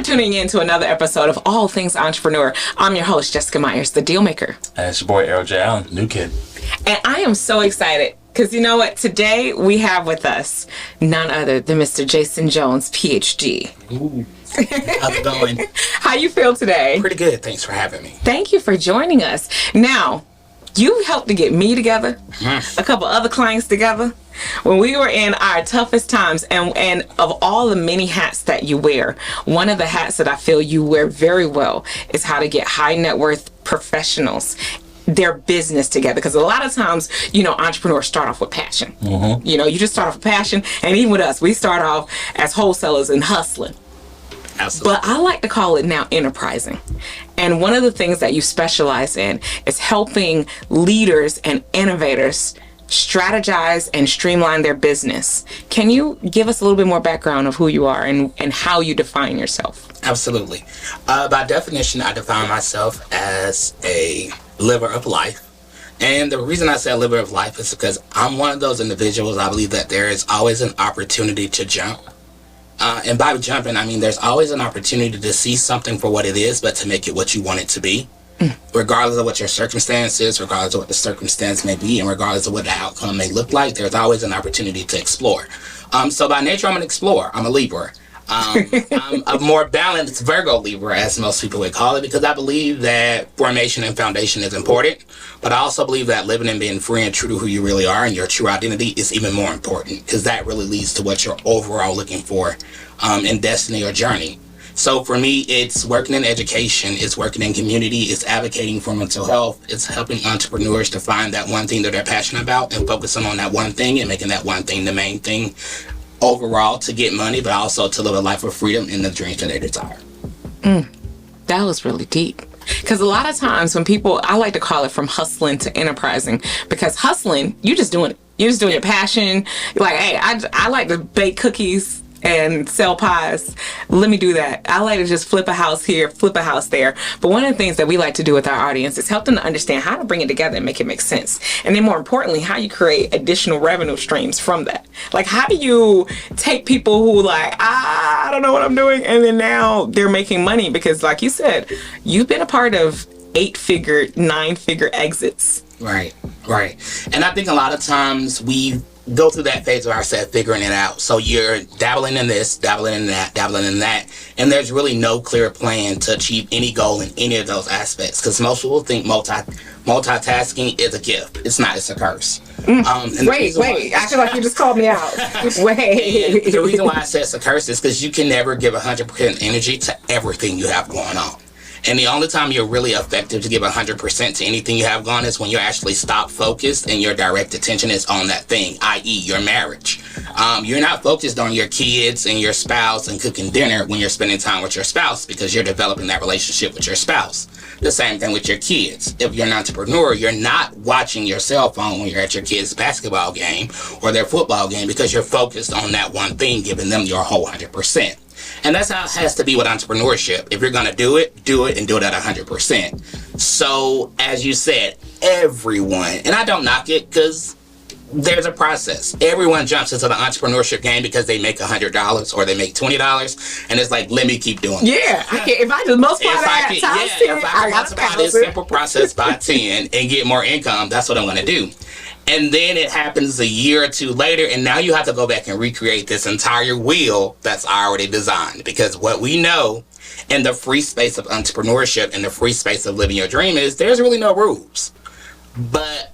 tuning in to another episode of All Things Entrepreneur. I'm your host, Jessica Myers, the Dealmaker. And it's your boy, Errol J. Allen, new kid. And I am so excited because you know what? Today we have with us none other than Mr. Jason Jones, PhD. Ooh. How's it going? How you feel today? Pretty good. Thanks for having me. Thank you for joining us. Now, you helped to get me together, a couple other clients together, when we were in our toughest times. And of all the many hats that you wear, one of the hats that I feel you wear very well is how to get high net worth professionals, their business together. Because a lot of times, you know, entrepreneurs start off with passion. You know, you just start off with passion. And even with us, we start off as wholesalers and hustling. Absolutely. But I like to call it now enterprising. And one of the things that you specialize in is helping leaders and innovators strategize and streamline their business. Can you give us a little bit more background of who you are and how you define yourself? Absolutely. By definition, I define myself as a liver of life. And the reason I say a liver of life is because I'm one of those individuals. I believe that there is always an opportunity to jump. And by jumping, I mean there's always an opportunity to see something for what it is, but to make it what you want it to be. Regardless of what your circumstance is, regardless of what the circumstance may be, and regardless of what the outcome may look like, there's always an opportunity to explore. So by nature, I'm an explorer. I'm a Libra. I'm a more balanced Virgo Libra, as most people would call it, because I believe that formation and foundation is important. But I also believe that living and being free and true to who you really are and your true identity is even more important, because that really leads to what you're overall looking for in destiny or journey. So for me, it's working in education, it's working in community, it's advocating for mental health, it's helping entrepreneurs to find that one thing that they're passionate about and focusing on that one thing and making that one thing the main thing overall to get money, but also to live a life of freedom and the dreams that they desire. That was really deep. Because a lot of times when people, I like to call it from hustling to enterprising, because hustling, you're just doing it. You're just doing your passion. You're like, hey, I like to bake cookies and sell pies. Let me do that. I like to just flip a house here, flip a house there. But one of the things that we like to do with our audience is help them to understand how to bring it together and make it make sense. And then more importantly, how you create additional revenue streams from that. Like, how do you take people who like, I don't know what I'm doing, and then now they're making money? Because like you said, you've been a part of 8-figure, 9-figure exits. Right. And I think a lot of times we go through that phase of ourselves figuring it out. So you're dabbling in this, dabbling in that, dabbling in that, and there's really no clear plan to achieve any goal in any of those aspects, because most people think multitasking is a gift. It's not. It's a curse. Wait, I feel like you just called me out. Wait. The reason why I say it's a curse is because you can never give 100% energy to everything you have going on. And the only time you're really effective to give 100% to anything you have going is when you actually stop focused and your direct attention is on that thing, i.e. your marriage. You're not focused on your kids and your spouse and cooking dinner when you're spending time with your spouse, because you're developing that relationship with your spouse. The same thing with your kids. If you're an entrepreneur, you're not watching your cell phone when you're at your kids' basketball game or their football game, because you're focused on that one thing, giving them your whole 100%. And that's how it has to be with entrepreneurship. If you're going to do it and do it at 100%. So, as you said, everyone, and I don't knock it because there's a process. Everyone jumps into the entrepreneurship game because they make $100 or they make $20, and it's like, let me keep doing it. Yeah, if I just multiply that times 10, if I can multiply this simple process by 10 and get more income, that's what I'm going to do. And then it happens a year or two later, and now you have to go back and recreate this entire wheel that's already designed. Because what we know in the free space of entrepreneurship and the free space of living your dream is there's really no rules. But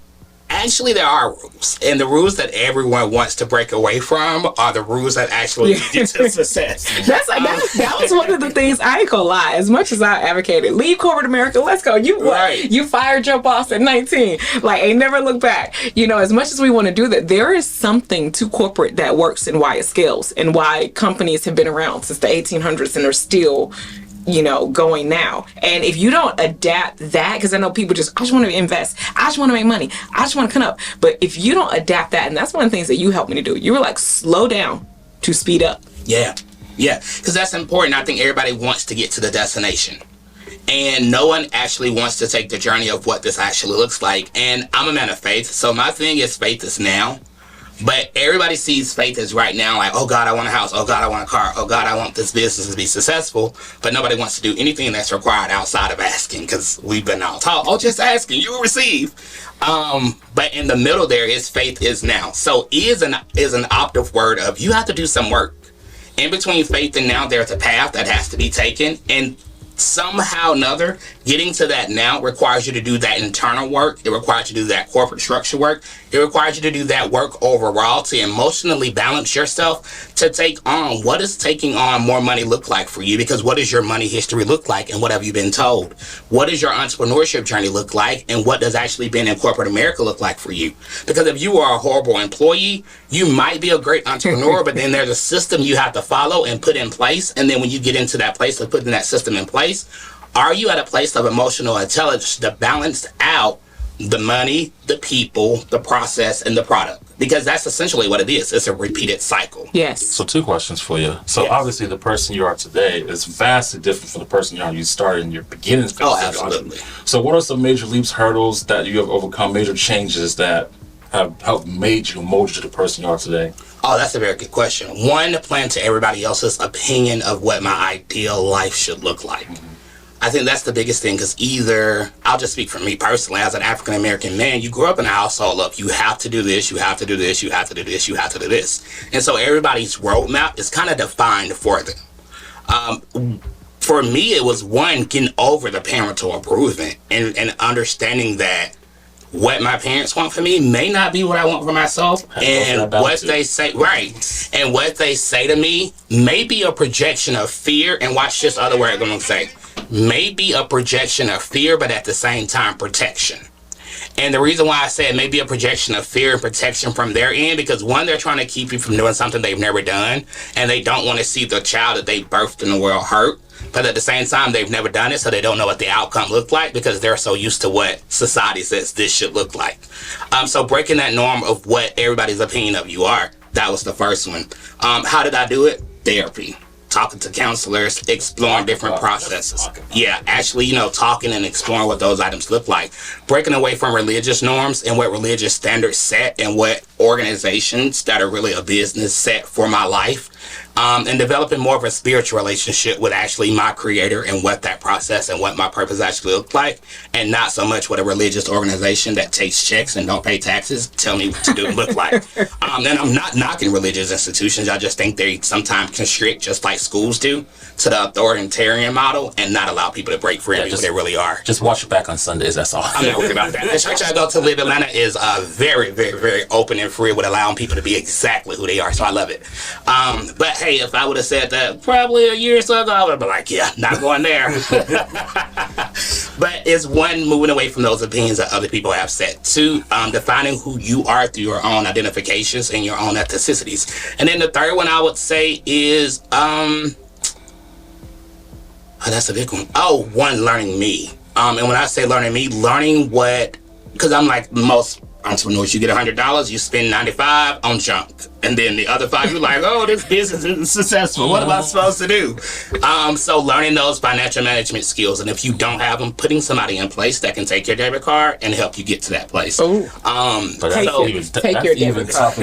actually there are rules. And the rules that everyone wants to break away from are the rules that actually lead you to success. That was one of the things, I ain't gonna lie, as much as I advocated, leave corporate America, let's go. You fired your boss at 19. Like, ain't never look back. You know, as much as we want to do that, there is something to corporate that works and why it scales and why companies have been around since the 1800s and are still, you know, going now. And if you don't adapt that, because I know people I just want to invest, I just want to make money, I just want to come up. But if you don't adapt that, and that's one of the things that you helped me to do, you were like, slow down to speed up. Yeah, because that's important. I think everybody wants to get to the destination, and no one actually wants to take the journey of what this actually looks like. And I'm a man of faith, so my thing is faith is now. But everybody sees faith as right now like, oh God, I want a house. Oh God, I want a car. Oh God, I want this business to be successful. But nobody wants to do anything that's required outside of asking, because we've been all taught, oh, just asking, you will receive. But in the middle there is faith is now. So is an operative word of you have to do some work. In between faith and now, there's a path that has to be taken. And somehow or another, getting to that now requires you to do that internal work. It requires you to do that corporate structure work. It requires you to do that work overall to emotionally balance yourself to take on what does taking on more money look like for you? Because what does your money history look like, and what have you been told? What does your entrepreneurship journey look like, and what does actually being in corporate America look like for you? Because if you are a horrible employee, you might be a great entrepreneur, but then there's a system you have to follow and put in place. And then when you get into that place of putting that system in place, are you at a place of emotional intelligence to balance out the money, the people, the process, and the product? Because that's essentially what it is. It's a repeated cycle. Yes. So 2 questions for you. So obviously the person you are today is vastly different from the person you started in your beginnings. Oh, absolutely. So what are some major leaps, hurdles that you have overcome, major changes that have helped mold you to the person you are today? Oh, that's a very good question. One, playing to everybody else's opinion of what my ideal life should look like. I think that's the biggest thing, because either, I'll just speak for me personally, as an African-American man, you grew up in a household of you have to do this, you have to do this, you have to do this, you have to do this. And so everybody's roadmap is kind of defined for them. For me, it was one, getting over the parental approval and understanding that what my parents want for me may not be what I want for myself, and what they say, and what they say to me may be a projection of fear. And watch this other word I'm going to say, may be a projection of fear, but at the same time protection. And the reason why I say it may be a projection of fear and protection from their end, because one, they're trying to keep you from doing something they've never done, and they don't want to see the child that they birthed in the world hurt. But at the same time, they've never done it, so they don't know what the outcome looked like, because they're so used to what society says this should look like. So breaking that norm of what everybody's opinion of you are, that was the first one. How did I do it? Therapy. Talking to counselors, exploring different processes. Yeah, actually, talking and exploring what those items look like. Breaking away from religious norms and what religious standards set and what organizations that are really a business set for my life. And developing more of a spiritual relationship with actually my creator and what that process and what my purpose actually look like, and not so much what a religious organization that takes checks and don't pay taxes tell me what to do and look like. And I'm not knocking religious institutions. I just think they sometimes constrict, just like schools do, to the authoritarian model and not allow people to break free and be who they really are. Just watch your back on Sundays, that's all. I'm not worried about that. The church I go to, Live Atlanta, is very, very, very open and free with allowing people to be exactly who they are, so I love it. But hey, if I would have said that probably a year or so ago, I would have been like, yeah, not going there. But it's one, moving away from those opinions that other people have set. Two, defining who you are through your own identifications and your own ethnicities. And then the third one I would say is, that's a big one. Oh, one, learning me. And when I say learning me, learning what, because I'm like most entrepreneurs, you get $100, you spend 95 on junk, and then the other 5 you're like, oh, this business isn't successful, what am I supposed to do? So learning those financial management skills, and if you don't have them, putting somebody in place that can take your debit card and help you get to that place. Take your debit card.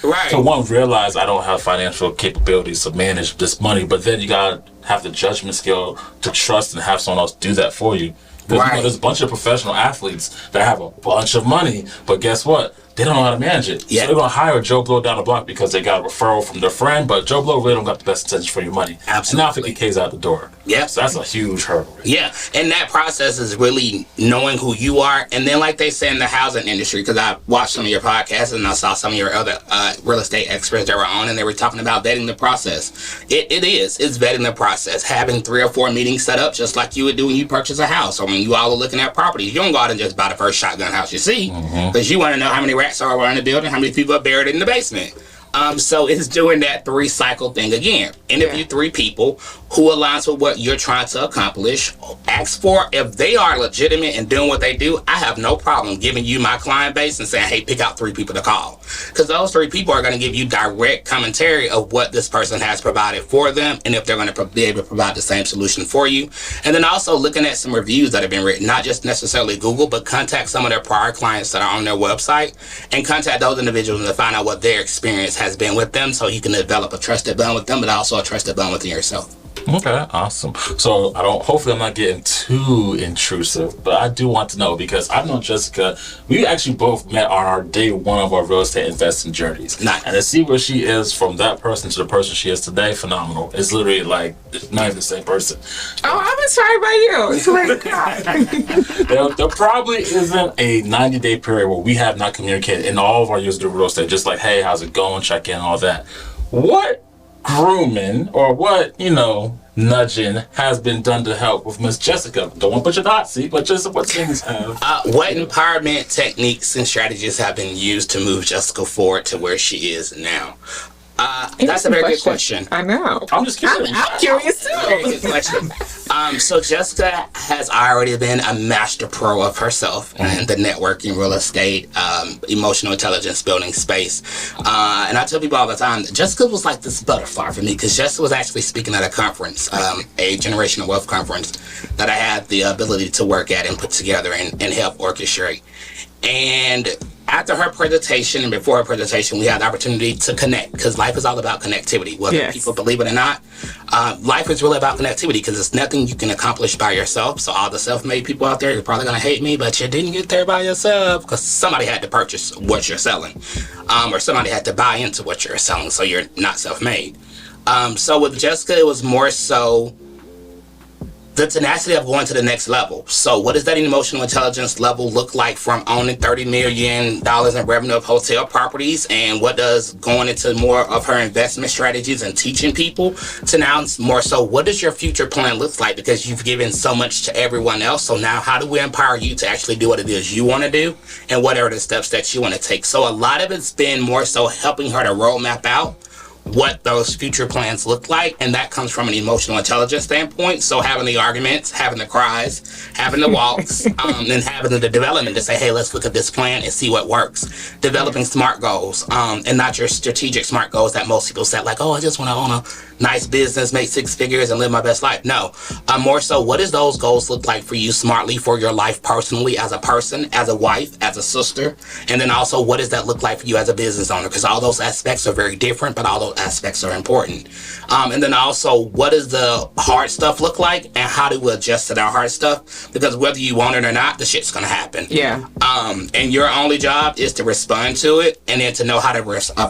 Right. So one, realize I don't have financial capabilities to manage this money, but then you gotta have the judgment skill to trust and have someone else do that for you. Because there's a bunch of professional athletes that have a bunch of money, but guess what? They don't know how to manage it. Yeah. So they're going to hire Joe Blow down the block because they got a referral from their friend, but Joe Blow really don't got the best intentions for your money. Absolutely. And now 50K's out the door. Yeah. So that's a huge hurdle. Yeah. And that process is really knowing who you are. And then like they say in the housing industry, because I watched some of your podcasts and I saw some of your other real estate experts that were on, and they were talking about vetting the process. It's vetting the process. Having 3 or 4 meetings set up just like you would do when you purchase a house or when you all are looking at properties. You don't go out and just buy the first shotgun house you see, because you want to know how many rats are around the building, how many people are buried in the basement. So it's doing that 3-cycle thing again. Interview 3 people who aligns with what you're trying to accomplish. Ask for if they are legitimate and doing what they do. I have no problem giving you my client base and saying, hey, pick out 3 people to call. Because those 3 people are going to give you direct commentary of what this person has provided for them and if they're going to be able to provide the same solution for you. And then also looking at some reviews that have been written, not just necessarily Google, but contact some of their prior clients that are on their website and contact those individuals to find out what their experience has been with them so you can develop a trusted bond with them, but also a trusted bond within yourself. Okay, awesome. So hopefully I'm not getting too intrusive, but I do want to know, because I've known Jessica, we actually both met on our day 1 of our real estate investing journeys. Nice. And to see where she is from that person to the person she is today, phenomenal. It's literally like, not even the same person. Oh, I'm inspired by you. It's like, God. There probably isn't a 90-day period where we have not communicated in all of our years of doing real estate, just like, hey, how's it going, check in, all that. What grooming or what, nudging has been done to help with Miss Jessica? Don't want to put your dot, see, but just what things have. What empowerment techniques and strategies have been used to move Jessica forward to where she is now? That's a very good question. I know. I'm just curious. I'm curious too. Very good question. So Jessica has already been a master pro of herself in the networking, real estate, emotional intelligence building space. And I tell people all the time, Jessica was like this butterfly for me, because Jessica was actually speaking at a conference, a generational wealth conference that I had the ability to work at and put together and help orchestrate. And after her presentation and before her presentation, we had the opportunity to connect, because life is all about connectivity. Whether people believe it or not, life is really about connectivity, because it's nothing you can accomplish by yourself. So all the self-made people out there, you're probably going to hate me, but you didn't get there by yourself, because somebody had to purchase what you're selling, or somebody had to buy into what you're selling, so you're not self-made. So with Jessica, it was more so the tenacity of going to the next level. So what does that emotional intelligence level look like from owning $30 million in revenue of hotel properties? And what does going into more of her investment strategies and teaching people to now more so, what does your future plan look like? Because you've given so much to everyone else. So now how do we empower you to actually do what it is you want to do? And what are the steps that you want to take? So a lot of it's been more so helping her to roadmap out what those future plans look like, and that comes from an emotional intelligence standpoint. So having the arguments, having the cries, having the walks, and having the development to say, hey, let's look at this plan and see what works. Developing SMART goals, and not your strategic SMART goals that most people set, like, oh, I just want to own a nice business, make 6 figures, and live my best life. No, more so, what does those goals look like for you smartly for your life personally, as a person, as a wife, as a sister, and then also what does that look like for you as a business owner? Because all those aspects are very different, but all those aspects are important. And then also, what does the hard stuff look like, and how do we adjust to that hard stuff? Because whether you want it or not, the shit's gonna happen. Yeah. And your only job is to respond to it, and then to know how to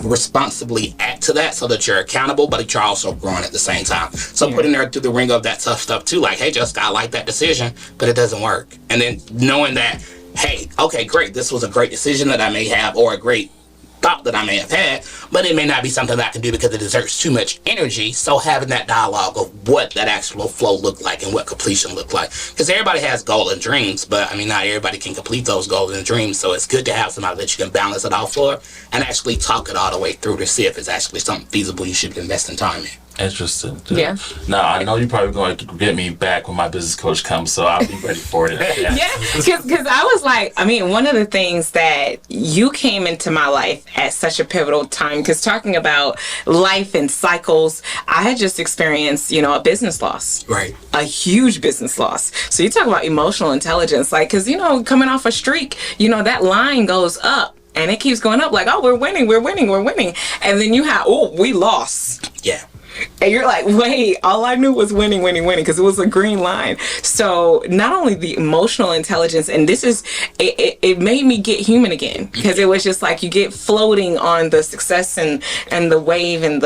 responsibly act to that, so that you're accountable, but you're also growing at the same time. So putting her through the ring of that tough stuff too, like, hey, Jessica, I like that decision, but it doesn't work. And then knowing that, hey, okay, great, this was a great decision that I may have, or a great thought that I may have had, but it may not be something that I can do because it exerts too much energy. So having that dialogue of what that actual flow looked like and what completion looked like, because everybody has goals and dreams, but I mean, not everybody can complete those goals and dreams. So it's good to have somebody that you can balance it all for and actually talk it all the way through to see if it's actually something feasible you should invest in time in. Interesting. Yeah. Now, I know you're probably going to get me back when my business coach comes, so I'll be ready for it. Yeah, because I was like, I mean, one of the things that you came into my life at such a pivotal time, because talking about life and cycles, I had just experienced, a business loss. Right. A huge business loss. So you talk about emotional intelligence, like, because, coming off a streak, that line goes up. And it keeps going up like, oh, we're winning. And then you have, oh, we lost. Yeah. And you're like, wait, all I knew was winning, because it was a green line. So not only the emotional intelligence, and this is, it made me get human again, because it was just like you get floating on the success and the wave and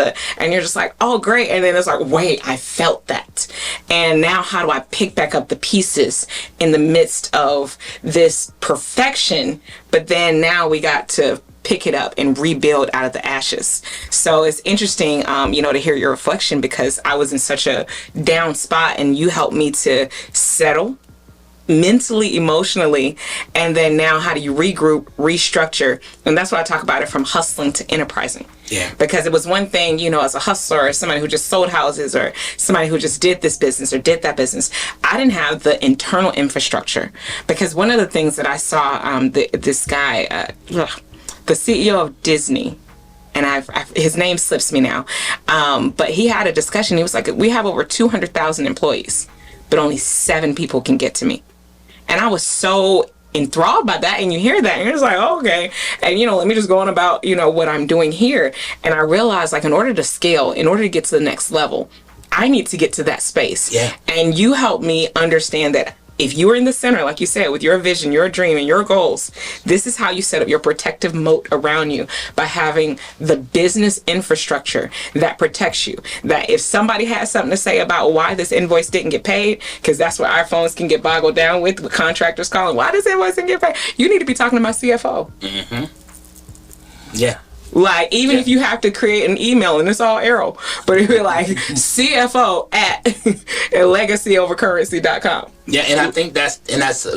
you're just like, oh, great. And then it's like, wait, I felt that. And now how do I pick back up the pieces in the midst of this perfection? But then now we got to pick it up and rebuild out of the ashes. So it's interesting, to hear your reflection, because I was in such a down spot and you helped me to settle mentally, emotionally, and then now how do you regroup, restructure? And that's why I talk about it from hustling to enterprising. Yeah. Because it was one thing, you know, as a hustler or somebody who just sold houses or somebody who just did this business or did that business. I didn't have the internal infrastructure. Because one of the things that I saw, this guy, the CEO of Disney, and his name slips me now, but he had a discussion. He was like, we have over 200,000 employees, but only 7 people can get to me. And I was so enthralled by that, and you hear that and you're just like, oh, okay, and let me just go on about what I'm doing here. And I realized, like, in order to scale, in order to get to the next level, I need to get to that space. Yeah. And you helped me understand that if you are in the center, like you said, with your vision, your dream, and your goals, this is how you set up your protective moat around you, by having the business infrastructure that protects you. That if somebody has something to say about why this invoice didn't get paid, because that's what our phones can get boggled down with contractors calling, why this invoice didn't get paid? You need to be talking to my CFO. Mm-hmm. Yeah. Like, even if you have to create an email, and it's all Errol, but it'd be like CFO at legacyovercurrency.com. Yeah, and I think that's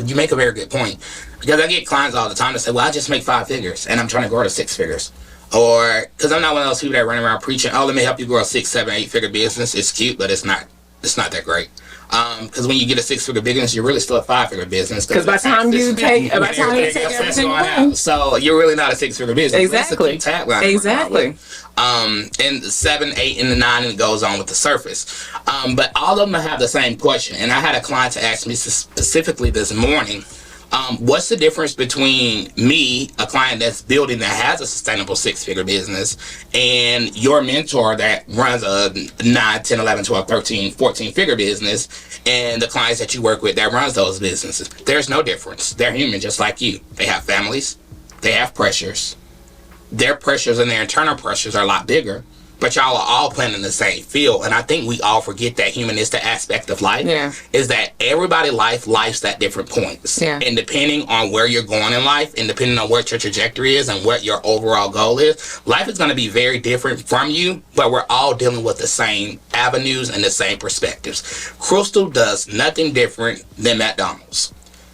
you make a very good point, because I get clients all the time that say, well, I just make 5 figures and I'm trying to grow to 6 figures. Or, because I'm not one of those people that run around preaching, oh, let me help you grow a 6, 7, 8 figure business. It's cute, but it's not that great. Because when you get a 6-figure business, you're really still a 5-figure business. Because by the time you take everything out, so you're really not a 6-figure business. Exactly. Exactly. And 7, 8, and the 9, and it goes on with the surface. But all of them have the same question. And I had a client to ask me specifically this morning, what's the difference between me, a client that's building, that has a sustainable 6-figure business, and your mentor that runs a 9, 10, 11, 12, 13, 14-figure business, and the clients that you work with that runs those businesses? There's no difference. They're human just like you. They have families. They have pressures. Their pressures and their internal pressures are a lot bigger. But y'all are all playing in the same field. And I think we all forget that humanistic aspect of life. Yeah. Is that everybody life's at different points. Yeah. And depending on where you're going in life, and depending on what your trajectory is and what your overall goal is, life is going to be very different from you, but we're all dealing with the same avenues and the same perspectives. Crystal does nothing different than McDonald's.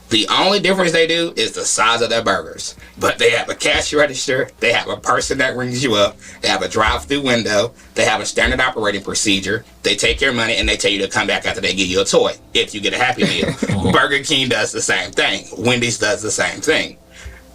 The only difference they do is the size of their burgers. But they have a cash register, they have a person that rings you up, they have a drive-through window, they have a standard operating procedure, they take your money and they tell you to come back after they give you a toy, if you get a Happy Meal. Burger King does the same thing. Wendy's does the same thing.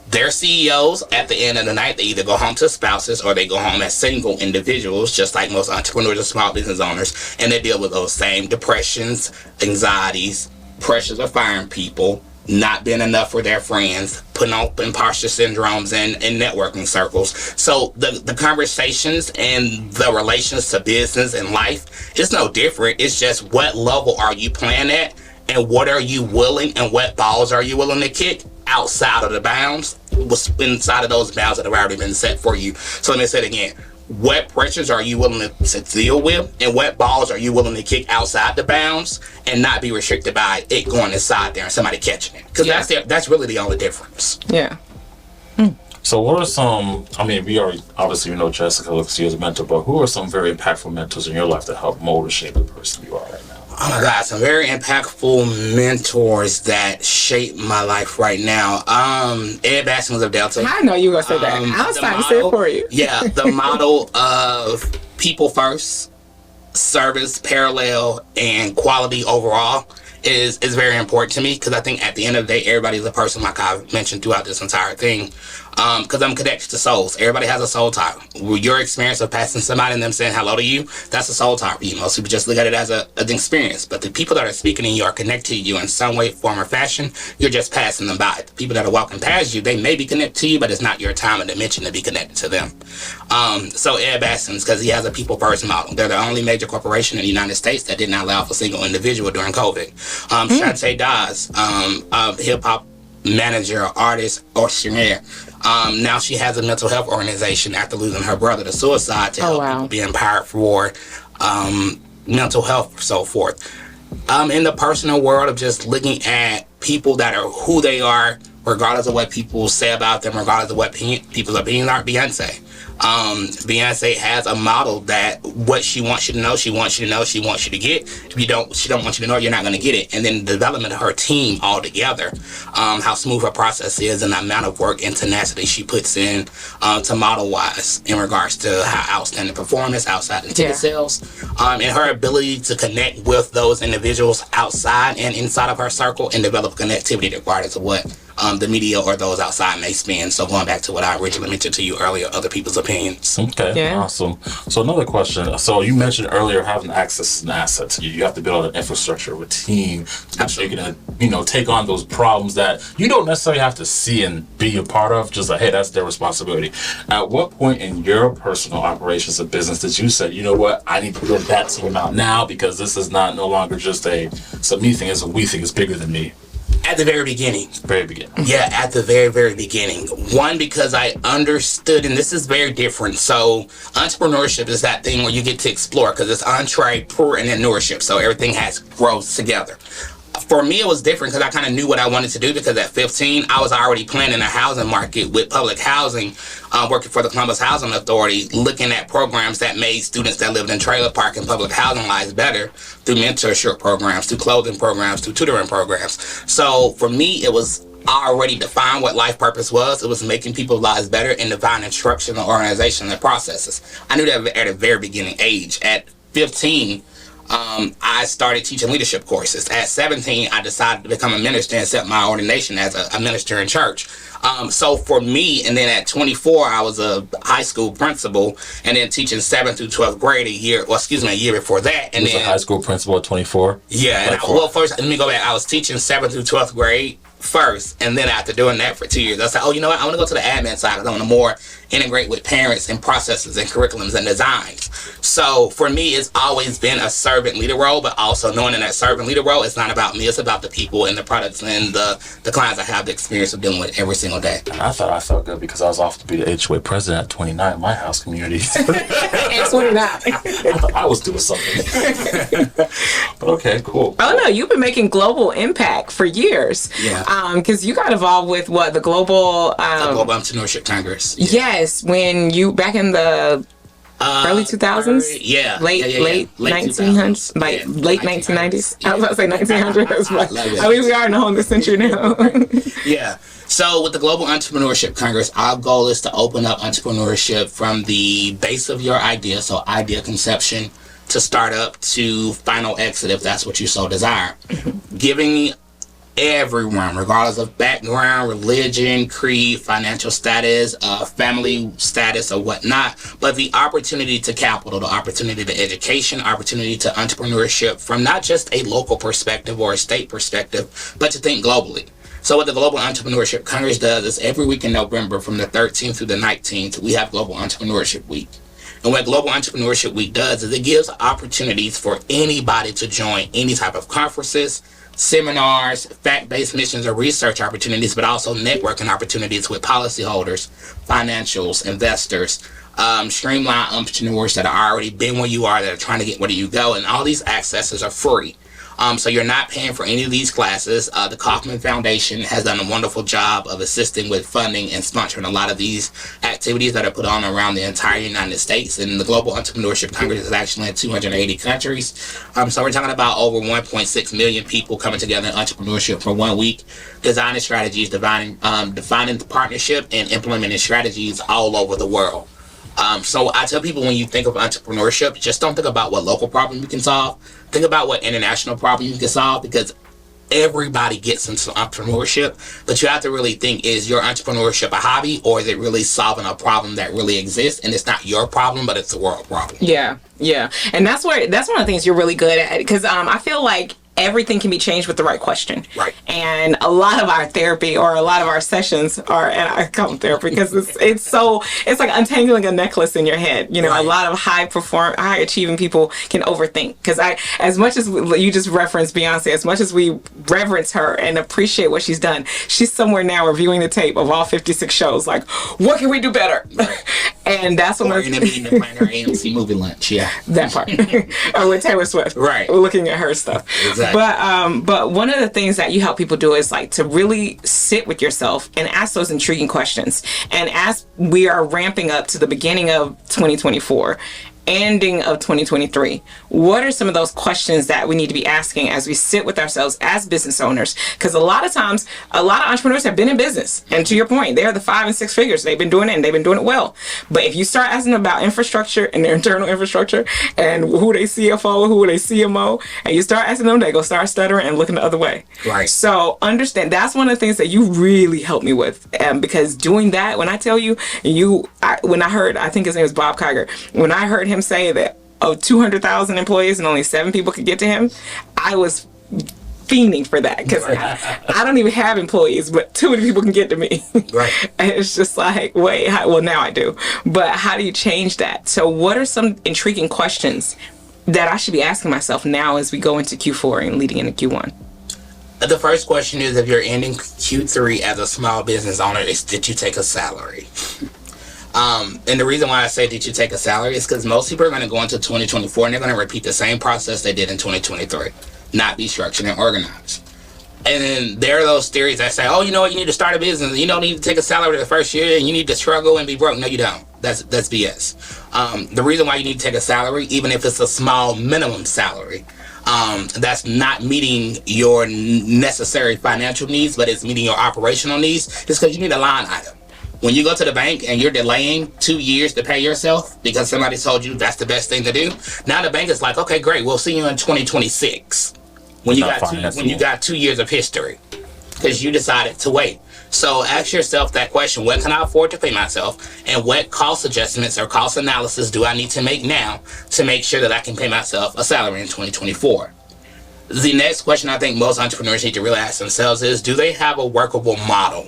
Their CEOs, at the end of the night, they either go home to spouses or they go home as single individuals, just like most entrepreneurs and small business owners, and they deal with those same depressions, anxieties, pressures of firing people, not being enough for their friends, putting up imposter syndromes in networking circles. So the conversations and the relations to business and life is no different. It's just what level are you playing at, and what are you willing, and what balls are you willing to kick outside of the bounds, inside of those bounds that have already been set for you. So let me say it again. What pressures are you willing to deal with, and what balls are you willing to kick outside the bounds and not be restricted by it going inside there and somebody catching it? Because that's really the only difference. Yeah. So what are some, we already, obviously, Jessica looks to you as a mentor, but who are some very impactful mentors in your life that help mold or shape the person you are right now? Oh my God, some very impactful mentors that shape my life right now. Ed Baskins of Delta. I know you were going to say that. I was trying to say it for you. Yeah, the model of people first, service, parallel, and quality overall is very important to me, because I think at the end of the day, everybody's a person, like I've mentioned throughout this entire thing. Because I'm connected to souls. Everybody has a soul tie. Your experience of passing somebody and them saying hello to you, that's a soul tie for you. Most people just look at it as an experience. But the people that are speaking to you are connected to you in some way, form, or fashion. You're just passing them by. The people that are walking past you, they may be connected to you, but it's not your time and dimension to be connected to them. So Ed Baskins, because he has a people first model. They're the only major corporation in the United States that did not allow for a single individual during COVID. Shantae Dawes, hip hop manager, artist, auctioneer. Now she has a mental health organization after losing her brother to suicide to help people be empowered for mental health, so forth. In the personal world of just looking at people that are who they are, regardless of what people say about them, regardless of what people's opinions are. Beyonce has a model that what she wants you to know, she wants you to get. If she don't want you to know, you're not going to get it. And then the development of her team altogether, how smooth her process is, and the amount of work and tenacity she puts in to model wise in regards to how outstanding performance outside the ticket sales, and her ability to connect with those individuals outside and inside of her circle and develop connectivity regardless of what the media or those outside may spend. So going back to what I originally mentioned to you earlier, other people's opinions. Okay, awesome. So another question. So you mentioned earlier having access and assets. You have to build an infrastructure with team to so you're gonna, take on those problems that you don't necessarily have to see and be a part of. Just like, hey, that's their responsibility. At what point in your personal operations of business did you say, you know what, I need to build that team out now because this is no longer just some me thing, it's a we thing, it's bigger than me? At the very beginning. Yeah, at the very, very beginning. One, because I understood, and this is very different. So entrepreneurship is that thing where you get to explore, because it's entrepreneurship. So everything grows together. For me, it was different because I kind of knew what I wanted to do, because at 15, I was already planning a housing market with public housing, working for the Columbus Housing Authority, looking at programs that made students that lived in trailer park and public housing lives better through mentorship programs, through clothing programs, through tutoring programs. So for me, it was already defined what life purpose was. It was making people's lives better and divine instruction and organization and processes. I knew that at a very beginning age. At 15, I started teaching leadership courses. At 17, I decided to become a minister and set my ordination as a minister in church. So for me, and then at 24, I was a high school principal, and then teaching 7th through 12th grade a year before that. And you was a high school principal at 24? Yeah. First, let me go back. I was teaching 7th through 12th grade first, and then after doing that for 2 years, I said, oh, you know what, I want to go to the admin side because I want to more integrate with parents and processes and curriculums and designs. So for me, it's always been a servant leader role, but also knowing in that servant leader role, it's not about me, it's about the people and the products and the clients I have the experience of dealing with every single day. And I thought I felt good because I was off to be the HOA president at 29 in my house community. And 29. I thought I was doing something. But okay, cool. Oh no, you've been making global impact for years. Yeah. Because you got involved with the global Global Entrepreneurship Congress. Yes, when you back in the early 2000s, late 1900s, late 1990s. I was about to say 1900s. We are in the whole new century now. Yeah. So with the Global Entrepreneurship Congress, our goal is to open up entrepreneurship from the base of your idea, so idea conception to startup to final exit, if that's what you so desire. Giving everyone, regardless of background, religion, creed, financial status, family status, or whatnot, but the opportunity to capital, the opportunity to education, opportunity to entrepreneurship from not just a local perspective or a state perspective, but to think globally. So what the Global Entrepreneurship Congress does is every week in November from the 13th through the 19th, we have Global Entrepreneurship Week. And what Global Entrepreneurship Week does is it gives opportunities for anybody to join any type of conferences, seminars, fact-based missions or research opportunities, but also networking opportunities with policyholders, financials, investors, streamline entrepreneurs that are already been where you are, that are trying to get where you go, and all these accesses are free. So you're not paying for any of these classes. The Kaufman Foundation has done a wonderful job of assisting with funding and sponsoring a lot of these activities that are put on around the entire United States. And the Global Entrepreneurship Congress is actually in 280 countries. So we're talking about over 1.6 million people coming together in entrepreneurship for 1 week, designing strategies, defining the partnership, and implementing strategies all over the world. So I tell people, when you think of entrepreneurship, just don't think about what local problem you can solve. Think about what international problem you can solve, because everybody gets into entrepreneurship, but you have to really think, is your entrepreneurship a hobby, or is it really solving a problem that really exists, and it's not your problem, but it's a world problem? Yeah. And that's one of the things you're really good at, because I feel like everything can be changed with the right question. Right. And a lot of our therapy, or a lot of our sessions, are, and I call them therapy because it's like untangling a necklace in your head. You know, right. A lot of high achieving people can overthink, because as much as you just referenced Beyonce, as much as we reverence her and appreciate what she's done, she's somewhere now reviewing the tape of all 56 shows. Like, what can we do better? And that's when Or in a meeting to plan her AMC movie lunch. Yeah. that part. Or with Taylor Swift. Right. We're looking at her stuff. Exactly. But one of the things that you help people do is like to really sit with yourself and ask those intriguing questions. And as we are ramping up to the beginning of 2024, ending of 2023, what are some of those questions that we need to be asking as we sit with ourselves as business owners? Because a lot of times, a lot of entrepreneurs have been in business, and to your point, they're the 5 and 6 figures. They've been doing it, and they've been doing it well. But if you start asking them about infrastructure and their internal infrastructure and who they CFO, who they CMO, and you start asking them, they go start stuttering and looking the other way. Right. So understand, that's one of the things that you really helped me with, because doing that, when I tell you, when I heard, I think his name was Bob Kiger, when I heard him say that of 200,000 employees and only 7 people could get to him, I was fiending for that, because I don't even have employees, but too many people can get to me. Right. And it's just like, wait, well, now I do. But how do you change that? So what are some intriguing questions that I should be asking myself now as we go into Q4 and leading into Q1? The first question is, if you're ending Q3 as a small business owner, is did you take a salary? And the reason why I say did you take a salary is because most people are going to go into 2024 and they're going to repeat the same process they did in 2023, not be structured and organized. And then there are those theories that say, oh, you know what, you need to start a business, you don't need to take a salary the first year, and you need to struggle and be broke. No, you don't. That's BS. The reason why you need to take a salary, even if it's a small minimum salary, that's not meeting your necessary financial needs, but it's meeting your operational needs, is because you need a line item. When you go to the bank and you're delaying 2 years to pay yourself because somebody told you that's the best thing to do, now the bank is like, okay, great, we'll see you in 2026 when you got 2 years of history, because you decided to wait. So ask yourself that question: what can I afford to pay myself, and what cost adjustments or cost analysis do I need to make now to make sure that I can pay myself a salary in 2024? The next question I think most entrepreneurs need to really ask themselves is, do they have a workable model?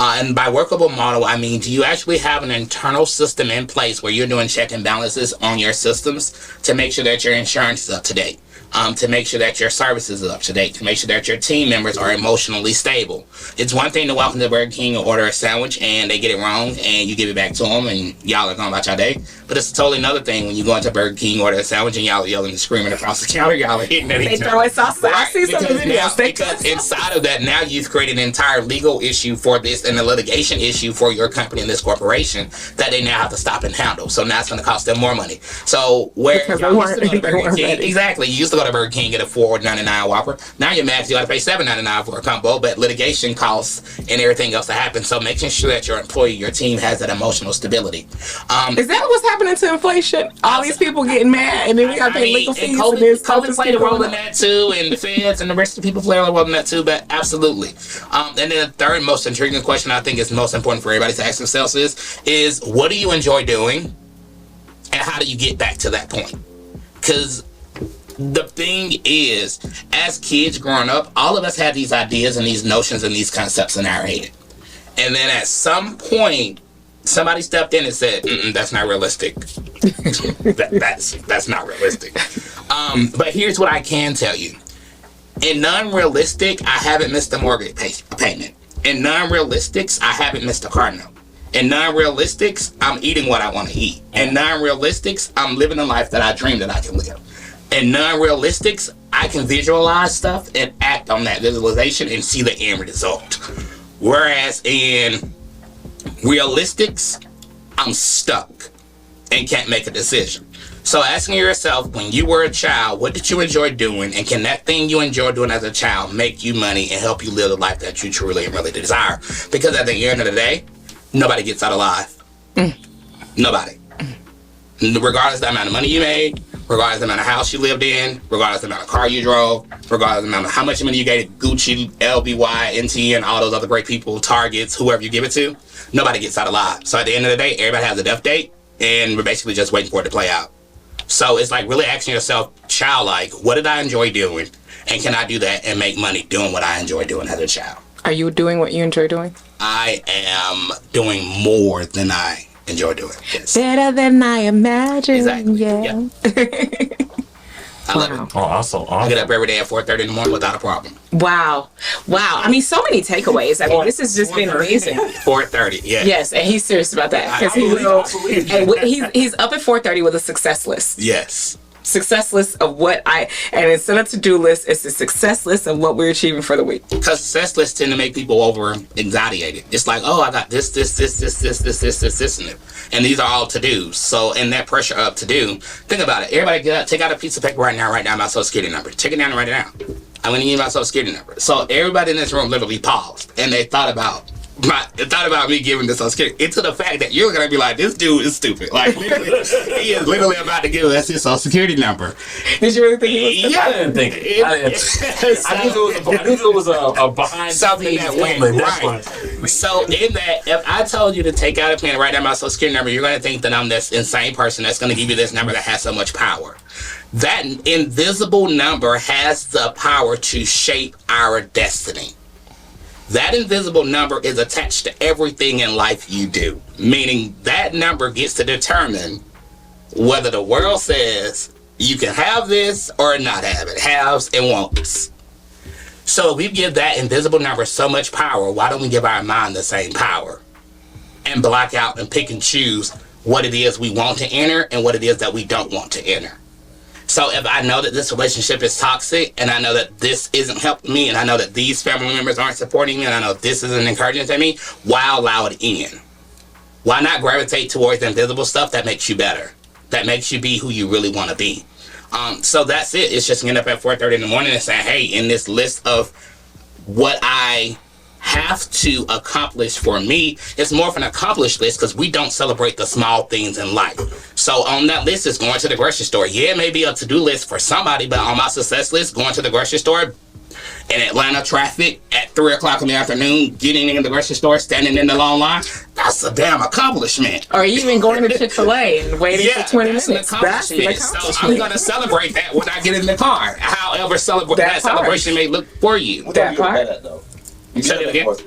And by workable model, I mean, do you actually have an internal system in place where you're doing check and balances on your systems to make sure that your insurance is up to date, to make sure that your services are up to date, to make sure that your team members are emotionally stable? It's one thing to walk into Burger King and order a sandwich and they get it wrong and you give it back to them and y'all are going about your day. But it's a totally another thing when you go into Burger King, order a sandwich, and y'all are yelling and screaming across the counter, y'all are hitting at each other. They throw it sauce. I see some of the videos. Because inside of that, now you've created an entire legal issue for this and a litigation issue for your company and this corporation that they now have to stop and handle. So now it's going to cost them more money. So where y'all used to go to Burger King, exactly, you used to go to Burger King, get a $4.99 Whopper. Now you're mad because you got to pay $7.99 for a combo, but litigation costs and everything else that happens. So making sure that your employee, your team has that emotional stability. Is that what's happening to inflation? All these people getting mad, and then we got to pay legal fees. COVID played a role in that too, and the feds and the rest of the people played a role in that too, but absolutely. And then the third most intriguing question I think is most important for everybody to ask themselves is what do you enjoy doing, and how do you get back to that point? Because the thing is, as kids growing up, all of us had these ideas and these notions and these concepts in our head. And then at some point, somebody stepped in and said, that's not realistic. that's not realistic. But here's what I can tell you. In non-realistic, I haven't missed a mortgage payment. In non-realistics, I haven't missed a car note. In non-realistics, I'm eating what I want to eat. In non-realistics, I'm living the life that I dream that I can live. In non-realistics, I can visualize stuff and act on that visualization and see the end result. Whereas in realistics, I'm stuck and can't make a decision. So asking yourself, when you were a child, what did you enjoy doing? And can that thing you enjoy doing as a child make you money and help you live the life that you truly and really desire? Because at the end of the day, nobody gets out alive. Nobody. Regardless of the amount of money you made, regardless of the amount of house you lived in, regardless of the amount of car you drove, regardless of the amount of how much money you gave Gucci, LBY, NTN, all those other great people, Targets, whoever you give it to, nobody gets out alive. So at the end of the day, everybody has a death date, and we're basically just waiting for it to play out. So it's like really asking yourself, childlike, what did I enjoy doing? And can I do that and make money doing what I enjoy doing as a child? Are you doing what you enjoy doing? I am doing more than I enjoy doing. Yes. Better than I imagined. Exactly. Yeah. I love it. Oh, awesome. I get up every day at 4:30 in the morning without a problem. Wow. I mean, so many takeaways. I mean, this has just been amazing. 4:30, yeah. Yes, and he's serious about that because he's up at 4:30 with a success list. Yes. Success list of and instead of to-do list, it's a success list of what we're achieving for the week. Because success lists tend to make people over exaggerated. It's like, oh, I got this, and these are all to-dos. So in that pressure of to-do, think about it. Everybody get up, take out a piece of paper right now, write down my social security number. Take it down and write it down. I'm going to need my social security number. So everybody in this room literally paused, and they thought about me giving this social security. Into the fact that you're going to be like, this dude is stupid. Like, literally, he is literally about to give us his social security number. Did you really think he was? Yeah. I didn't think it. I knew it was a behind something that went right. So in that, if I told you to take out a pen and write down my social security number, you're going to think that I'm this insane person that's going to give you this number that has so much power. That invisible number has the power to shape our destiny. That invisible number is attached to everything in life you do. Meaning that number gets to determine whether the world says you can have this or not have it. Haves and won'ts. So if we give that invisible number so much power, why don't we give our mind the same power? And block out and pick and choose what it is we want to enter and what it is that we don't want to enter. So if I know that this relationship is toxic, and I know that this isn't helping me, and I know that these family members aren't supporting me, and I know this isn't encouraging to me, why allow it in? Why not gravitate towards the invisible stuff that makes you better? That makes you be who you really want to be? So that's it. It's just getting up at 4:30 in the morning and saying, hey, in this list of what I have to accomplish for me, it's more of an accomplished list because we don't celebrate the small things in life. So on that list is going to the grocery store. Yeah, it may be a to-do list for somebody, but on my success list, going to the grocery store in Atlanta traffic at 3 o'clock in the afternoon, getting in the grocery store, standing in the long line, that's a damn accomplishment. Or even going to Chick-fil-A and waiting for 20 minutes. That's an accomplishment. So I'm going to celebrate that when I get in the car. However that celebration may look for you. What time do you go to bed at, though?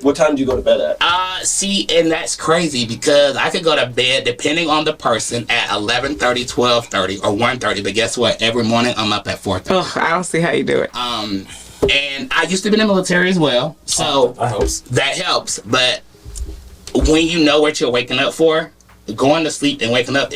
What time do you go to bed at? See, and that's crazy because I could go to bed, depending on the person, at 11:30, 12:30, or 1:30. But guess what? Every morning I'm up at 4:30. Oh, I don't see how you do it. And I used to be in the military as well, so that helps. But when you know what you're waking up for, going to sleep and waking up,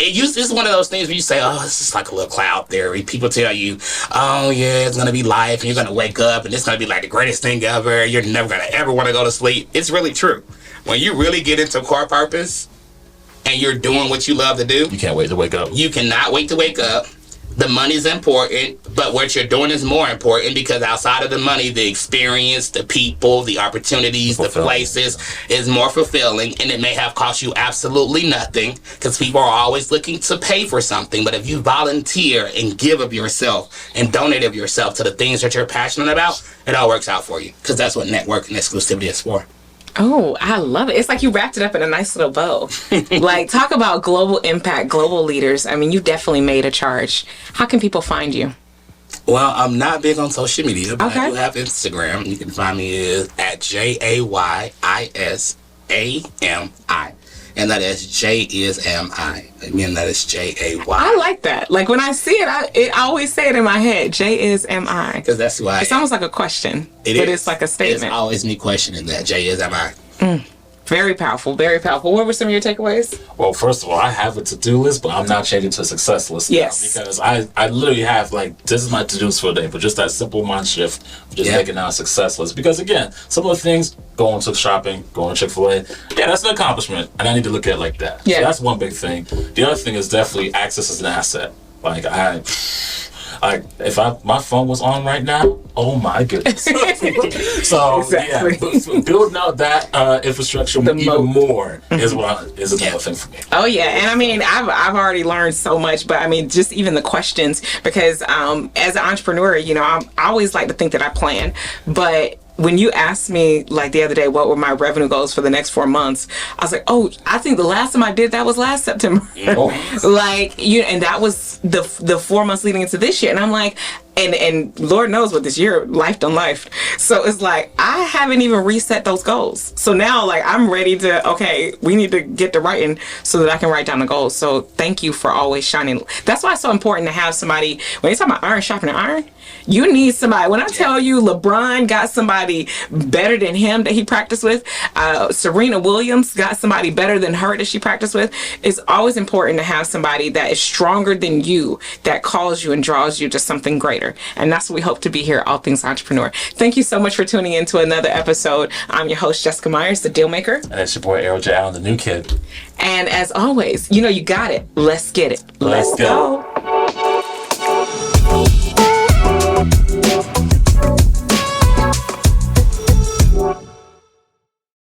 it's one of those things where you say, oh, it's just like a little cloud theory. People tell you, oh, yeah, it's going to be life, and you're going to wake up, and it's going to be like the greatest thing ever. You're never going to ever want to go to sleep. It's really true. When you really get into core purpose, and you're doing what you love to do, you can't wait to wake up. You cannot wait to wake up. The money's important, but what you're doing is more important because outside of the money, the experience, the people, the opportunities, the places is more fulfilling, and it may have cost you absolutely nothing because people are always looking to pay for something. But if you volunteer and give of yourself and donate of yourself to the things that you're passionate about, it all works out for you because that's what network and exclusivity is for. Oh, I love it. It's like you wrapped it up in a nice little bow. Like, talk about global impact, global leaders. I mean, you definitely made a charge. How can people find you? Well, I'm not big on social media, but okay. I do have Instagram. You can find me at JAYISAMI. And that is J-is-M-I. Again, that is J-A-Y. I like that. Like, when I see it, I always say it in my head, J-is-M-I. Because that's who I am. It's almost like a question, but it's like a statement. It's always me questioning that, J-is-M-I. Very powerful, very powerful. What were some of your takeaways? Well, first of all, I have a to-do list, but I'm not changing to a success list now because I literally have, like, this is my to-dos for the day, but just that simple mind shift of just making now a success list. Because, again, some of the things, going to shopping, going to Chick-fil-A, that's an accomplishment, and I need to look at it like that. Yeah. So that's one big thing. The other thing is definitely access is an asset. Like, if my phone was on right now, oh my goodness. So building out that infrastructure even more is another thing for me. Oh yeah, and I mean I've already learned so much, but I mean just even the questions because as an entrepreneur, you know, I always like to think that I plan, but when you asked me like the other day what were my revenue goals for the next 4 months, I was like, oh, I think the last time I did that was last September. Like, and that was the 4 months leading into this year. And I'm like, And Lord knows what this year, life done life. So it's like, I haven't even reset those goals. So now, like, I'm ready to, okay, we need to get to writing so that I can write down the goals. So thank you for always shining. That's why it's so important to have somebody, when you're talking about iron sharpening iron, you need somebody. When I tell you LeBron got somebody better than him that he practiced with, Serena Williams got somebody better than her that she practiced with, it's always important to have somebody that is stronger than you, that calls you and draws you to something greater. And that's what we hope to be here at All Things Entrepreneur. Thank you so much for tuning in to another episode. I'm your host, Jessica Myers, the Deal Maker. And it's your boy, Errol J. Allen, the new kid. And as always, you know you got it. Let's get it. Let's go.